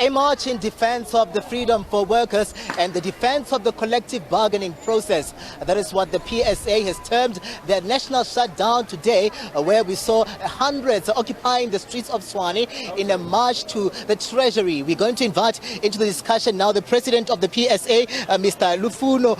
A march in defense of the freedom for workers and the defense of the collective bargaining process. That is what the PSA has termed their national shutdown today, where we saw hundreds occupying the streets of Tshwane in a march to the Treasury. We're going to invite into the discussion now the president of the PSA, Dr. Lufuno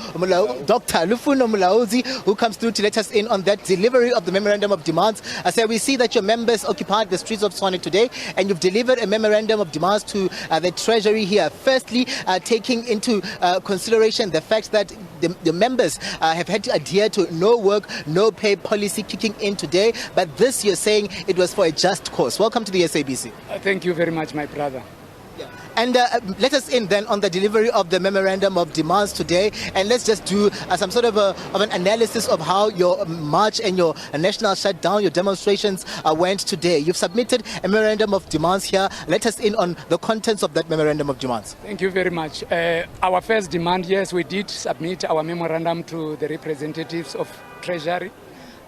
Mulaudzi, who comes through to let us in on that delivery of the memorandum of demands. So we see that your members occupied the streets of Tshwane today, and you've delivered a memorandum of demands to the Treasury here. Firstly, taking into consideration the fact that the members have had to adhere to no work, no pay policy kicking in today, but this you're saying it was for a just cause. Welcome to the SABC. Thank you very much, my brother. And let us in then on the delivery of the memorandum of demands today, and let's just do some sort of an analysis of how your march and your national shutdown, your demonstrations went today. You've submitted a memorandum of demands here. Let us in on the contents of that memorandum of demands. Thank you very much. Our first demand, yes, we did submit our memorandum to the representatives of Treasury.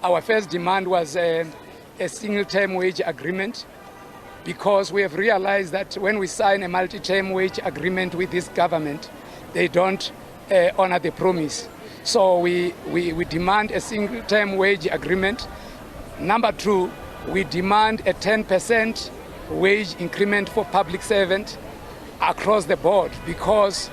Our first demand was a single-term wage agreement, because we have realized that when we sign a multi-term wage agreement with this government, they don't honor the promise. So we demand a single-term wage agreement. Number two, we demand a 10% wage increment for public servants across the board, because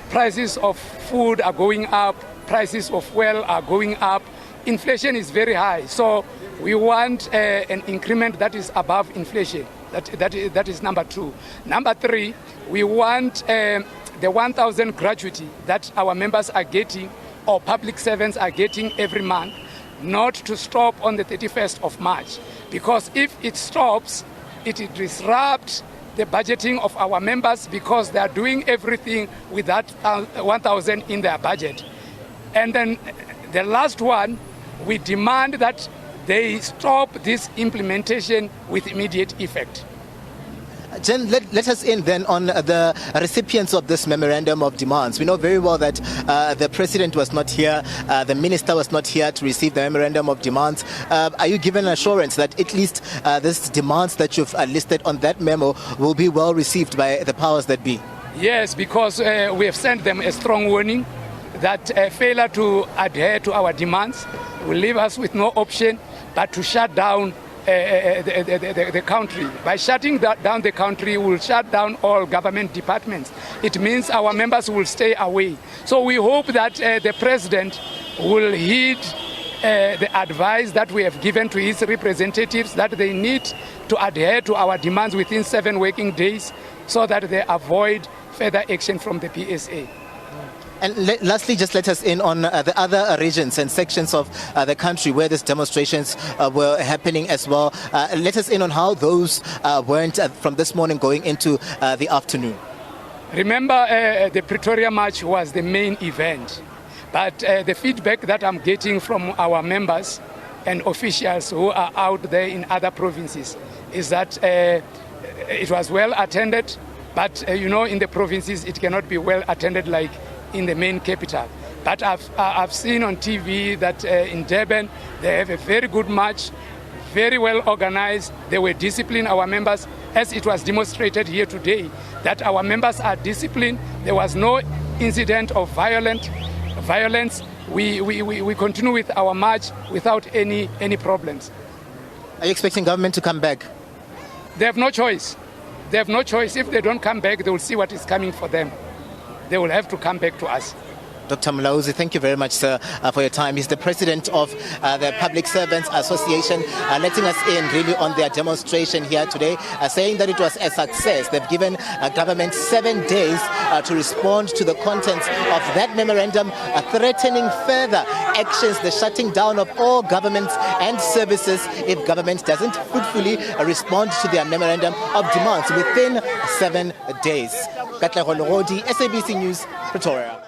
prices of food are going up, prices of fuel are going up, inflation is very high. So we want an increment that is above inflation. That is number two. Number three, we want the 1,000 gratuity that our members are getting, or public servants are getting every month, not to stop on the 31st of March. Because if it stops, it disrupts the budgeting of our members, because they are doing everything with that 1,000 in their budget. And then the last one, we demand that they stop this implementation with immediate effect. Jen, let us in then on the recipients of this memorandum of demands. We know very well that the president was not here, the minister was not here to receive the memorandum of demands. Are you given assurance that at least these demands that you've listed on that memo will be well received by the powers that be? Yes, because we have sent them a strong warning that failure to adhere to our demands will leave us with no option but to shut down the country. By shutting down the country, we'll shut down all government departments. It means our members will stay away. So we hope that the president will heed the advice that we have given to his representatives, that they need to adhere to our demands within 7 working days, so that they avoid further action from the PSA. And lastly, just let us in on the other regions and sections of the country where these demonstrations were happening as well. Let us in on how those went from this morning going into the afternoon. Remember, the Pretoria march was the main event, but the feedback that I'm getting from our members and officials who are out there in other provinces is that it was well attended, but in the provinces it cannot be well attended like in the main capital. But I've seen on TV that in Durban they have a very good march, very well organized. They were disciplined, our members, as it was demonstrated here today, that our members are disciplined. There was no incident of violence. We continue with our march without any problems. Are you expecting government to come back? They have no choice. They have no choice. If they don't come back, they will see what is coming for them. They will have to come back to us. Dr. Mulaudzi, thank you very much, sir, for your time. He's the president of the Public Servants Association, letting us in really on their demonstration here today, saying that it was a success. They've given government 7 days to respond to the contents of that memorandum, threatening further actions, the shutting down of all governments and services if government doesn't fruitfully respond to their memorandum of demands within 7 days. Katlego Legodi, SABC News, Pretoria.